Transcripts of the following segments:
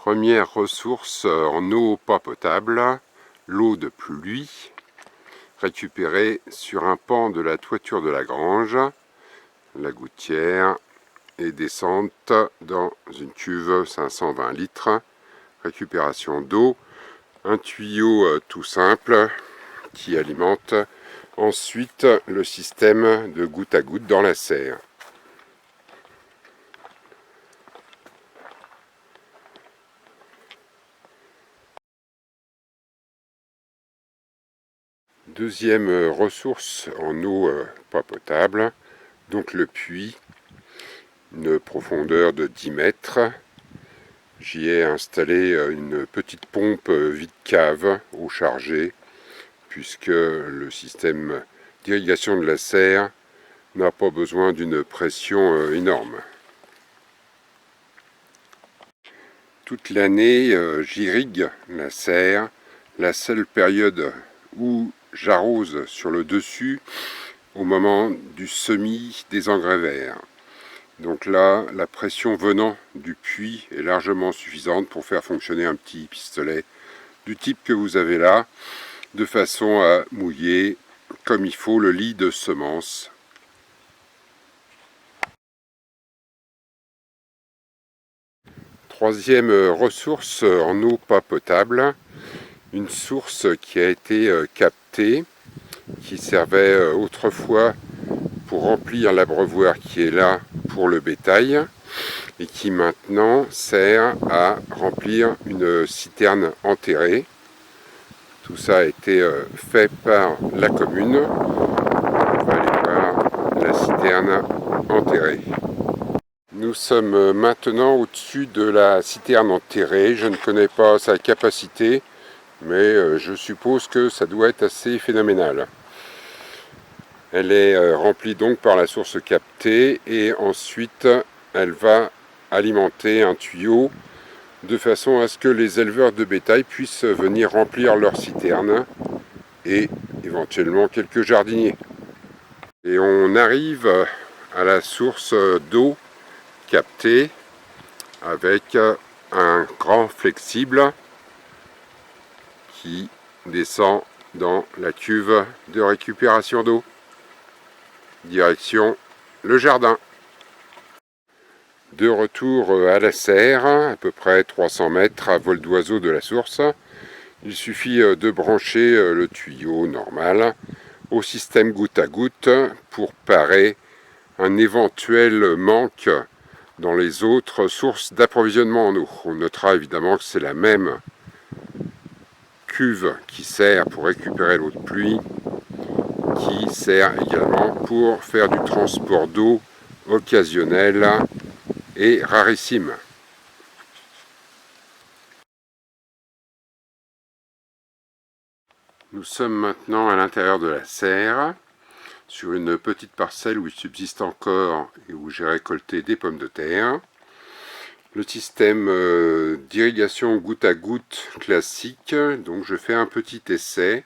Première ressource en eau pas potable, l'eau de pluie, récupérée sur un pan de la toiture de la grange, la gouttière, et descente dans une cuve 520 litres, récupération d'eau, un tuyau tout simple qui alimente ensuite le système de goutte à goutte dans la serre. Deuxième ressource en eau pas potable, donc le puits, une profondeur de 10 mètres. J'y ai installé une petite pompe vide-cave eau chargée, puisque le système d'irrigation de la serre n'a pas besoin d'une pression énorme. Toute l'année, j'irrigue la serre. La seule période où j'arrose sur le dessus, au moment du semis des engrais verts. Donc là, la pression venant du puits est largement suffisante pour faire fonctionner un petit pistolet du type que vous avez là, de façon à mouiller comme il faut le lit de semences. Troisième ressource en eau pas potable, une source qui a été captée, qui servait autrefois pour remplir l'abreuvoir qui est là pour le bétail et qui maintenant sert à remplir une citerne enterrée. Tout ça a été fait par la commune. On va aller voir la citerne enterrée. Nous sommes maintenant au-dessus de la citerne enterrée. Je ne connais pas sa capacité, mais je suppose que ça doit être assez phénoménal. Elle est remplie donc par la source captée et ensuite elle va alimenter un tuyau de façon à ce que les éleveurs de bétail puissent venir remplir leur citerne et éventuellement quelques jardiniers. Et on arrive à la source d'eau captée avec un grand flexible qui descend dans la cuve de récupération d'eau. Direction le jardin. De retour à la serre, à peu près 300 mètres à vol d'oiseau de la source, il suffit de brancher le tuyau normal au système goutte à goutte pour parer un éventuel manque dans les autres sources d'approvisionnement en eau. On notera évidemment que c'est la même cuve qui sert pour récupérer l'eau de pluie, qui sert également pour faire du transport d'eau occasionnel et rarissime. Nous sommes maintenant à l'intérieur de la serre, sur une petite parcelle où il subsiste encore et où j'ai récolté des pommes de terre. Le système d'irrigation goutte à goutte classique, donc je fais un petit essai.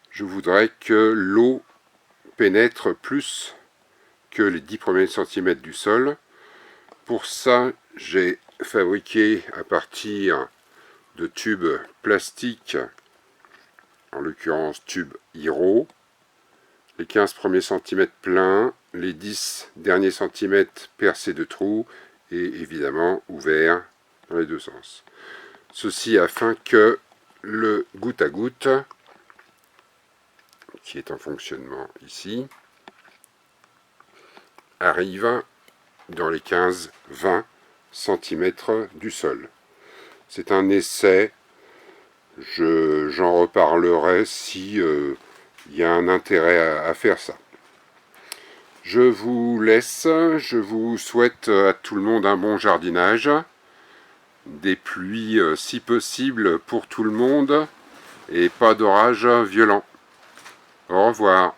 Je voudrais que l'eau pénètre plus que les 10 premiers centimètres du sol. Pour ça, j'ai fabriqué à partir de tubes plastiques, en l'occurrence tubes Hiro, les 15 premiers centimètres pleins, les 10 derniers centimètres percés de trous et évidemment ouverts dans les deux sens. Ceci afin que le goutte à goutte, qui est en fonctionnement ici, arrive dans les 15-20 cm du sol. C'est un essai, j'en reparlerai si il y a un intérêt à faire ça. Je vous laisse, je vous souhaite à tout le monde un bon jardinage, des pluies si possible pour tout le monde et pas d'orage violent. Au revoir.